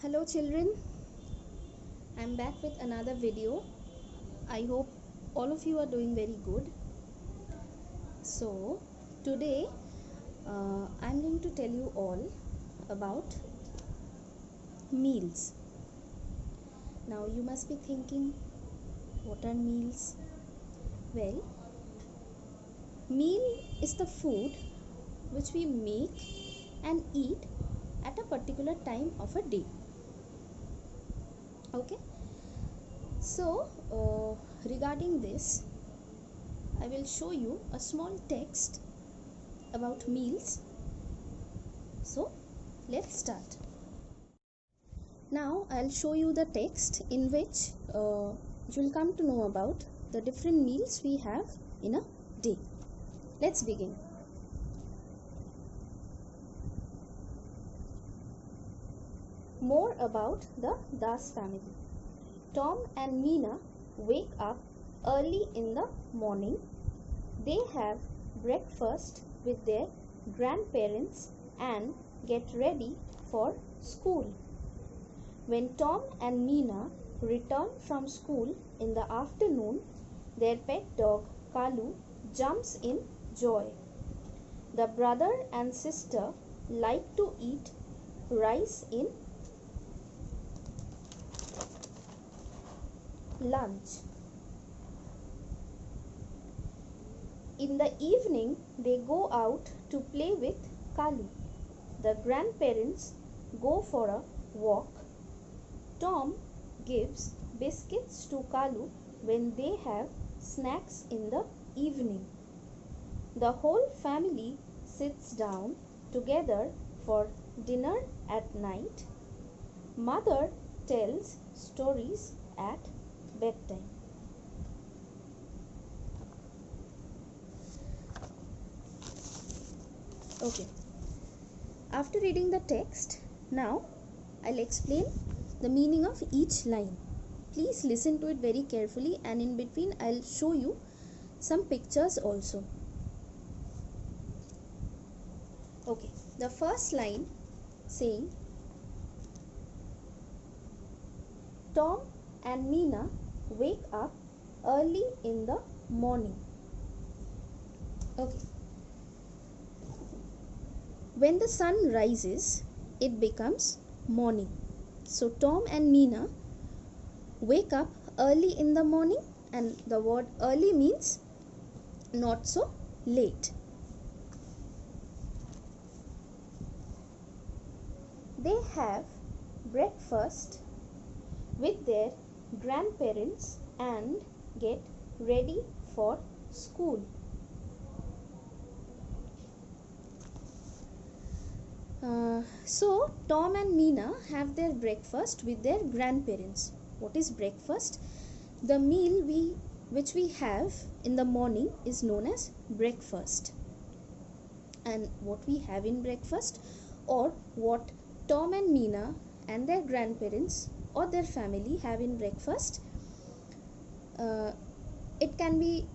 Hello children, I'm back with another video. I hope all of you are doing very good. So today I'm going to tell you all about meals. Now you must be thinking, what are meals? Well, meal is the food which we make and eat at a particular time of a day. Okay, so regarding this, I will show you a small text about meals. So let's start. Now I'll show you the text in which you will come to know about the different meals we have in a day. Let's begin. More about the Das family. Tom and Meena wake up early in the morning. They have breakfast with their grandparents and get ready for school. When Tom and Meena return from school in the afternoon, their pet dog Kalu jumps in joy. The brother and sister like to eat rice in lunch. In the evening, they go out to play with Kalu. The grandparents go for a walk. Tom gives biscuits to Kalu when they have snacks in the evening. The whole family sits down together for dinner at night. Mother tells stories at bedtime. Okay. After reading the text, now I'll explain the meaning of each line. Please listen to it very carefully, and in between I'll show you some pictures also. Okay, the first line saying Tom and Meena wake up early in the morning. Okay. When the sun rises, it becomes morning. So Tom and Meena wake up early in the morning, and the word early means not so late. They have breakfast with their grandparents and get ready for school. So Tom and Meena have their breakfast with their grandparents. What is breakfast? The meal which we have in the morning is known as breakfast. And what we have in breakfast, or what Tom and Meena and their grandparents or their family have in breakfast, it can be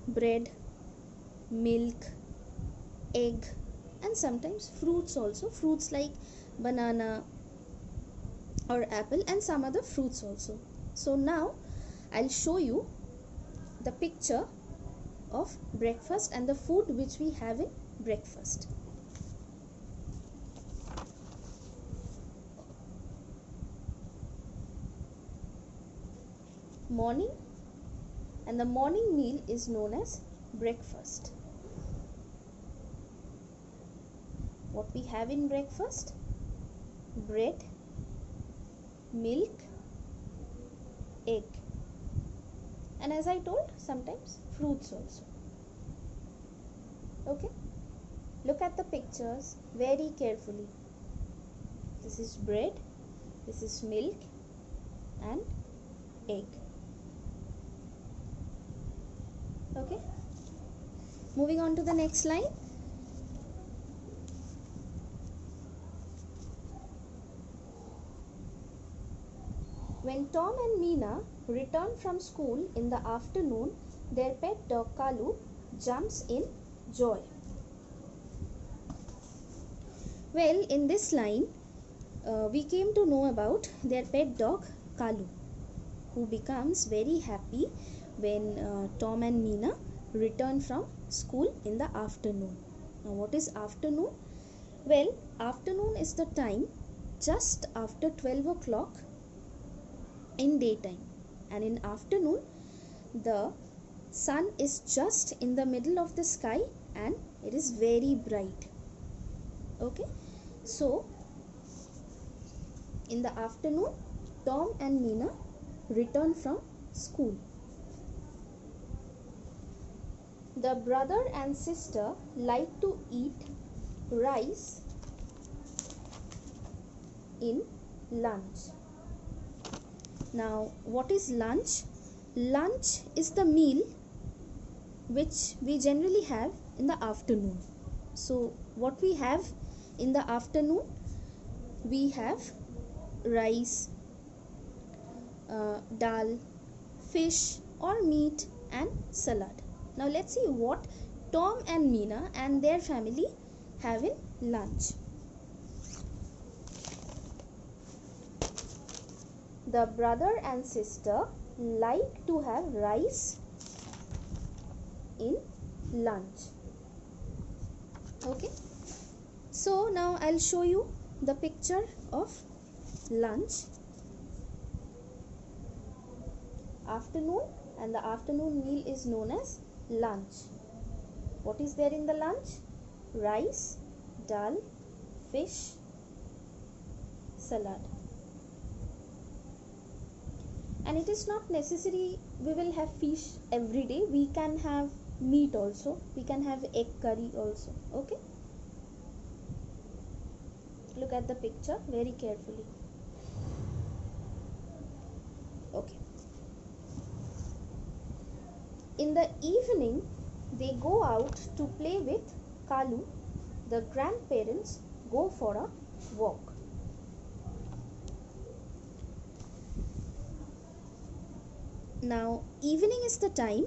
bread, milk, egg, and sometimes fruits also. Fruits like banana or apple, and some other fruits also. So now I'll show you the picture of breakfast and the food which we have in breakfast. Morning, and the morning meal is known as breakfast. What we have in breakfast? Bread, milk, egg, and as I told, sometimes fruits also. Okay, look at the pictures very carefully. This is bread, this is milk and egg. Okay, moving on to the next line. When Tom and Meena return from school in the afternoon, their pet dog Kalu jumps in joy. Well, in this line, we came to know about their pet dog Kalu, who becomes very happy when Tom and Meena return from school in the afternoon. Now, what is afternoon? Well, afternoon is the time just after 12 o'clock in daytime, and in afternoon the sun is just in the middle of the sky and it is very bright. Okay, so in the afternoon Tom and Meena return from school. The brother and sister like to eat rice in lunch. Now, what is lunch? Lunch is the meal which we generally have in the afternoon. So, what we have in the afternoon? We have rice, dal, fish or meat and salad. Now, let's see what Tom and Meena and their family have in lunch. The brother and sister like to have rice in lunch. Okay, so now I'll show you the picture of lunch. Afternoon, and the afternoon meal is known as lunch. What is there in the lunch? Rice, dal, fish, salad. And it is not necessary we will have fish every day. We can have meat also. We can have egg curry also. Okay. Look at the picture very carefully. Okay. In the evening, they go out to play with Kalu. The grandparents go for a walk. Now, evening is the time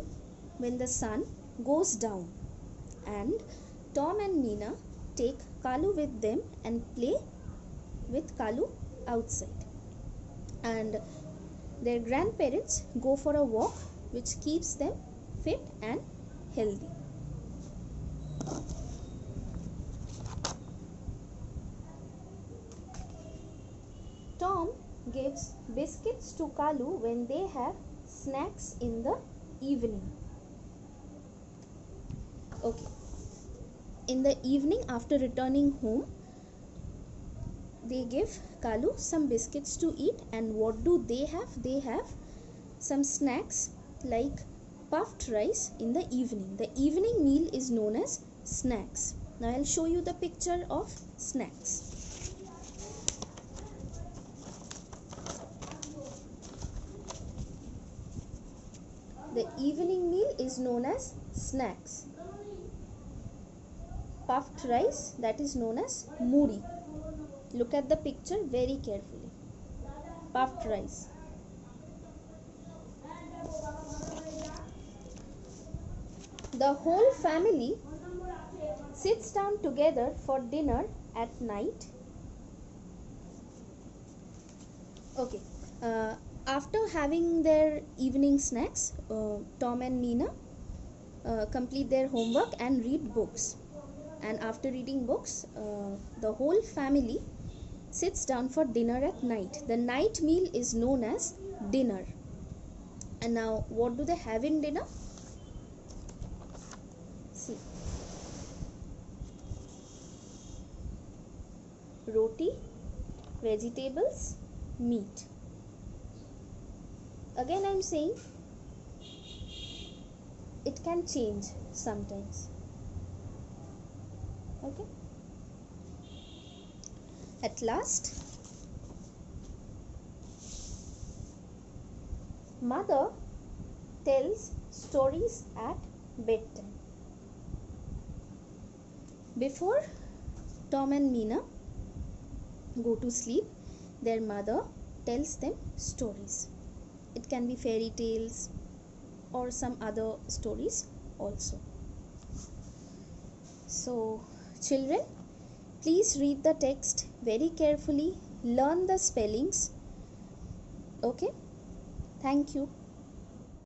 when the sun goes down, and Tom and Meena take Kalu with them and play with Kalu outside. And their grandparents go for a walk which keeps them fit and healthy. Tom gives biscuits to Kalu when they have snacks in the evening. Okay. In the evening after returning home, they give Kalu some biscuits to eat, and what do they have? They have some snacks like puffed rice in the evening. The evening meal is known as snacks. Now I'll show you the picture of snacks. The evening meal is known as snacks. Puffed rice, that is known as muri. Look at the picture very carefully. Puffed rice. The whole family sits down together for dinner at night. Okay. After having their evening snacks, Tom and Meena complete their homework and read books. And after reading books, the whole family sits down for dinner at night. The night meal is known as dinner. And now, what do they have in dinner? See. Roti, vegetables, meat. Again I am saying it can change sometimes. Okay. At last, mother tells stories at bedtime. Before Tom and Meena go to sleep, their mother tells them stories. It can be fairy tales or some other stories also. So, children, please read the text very carefully learn the spellings. Okay, thank you.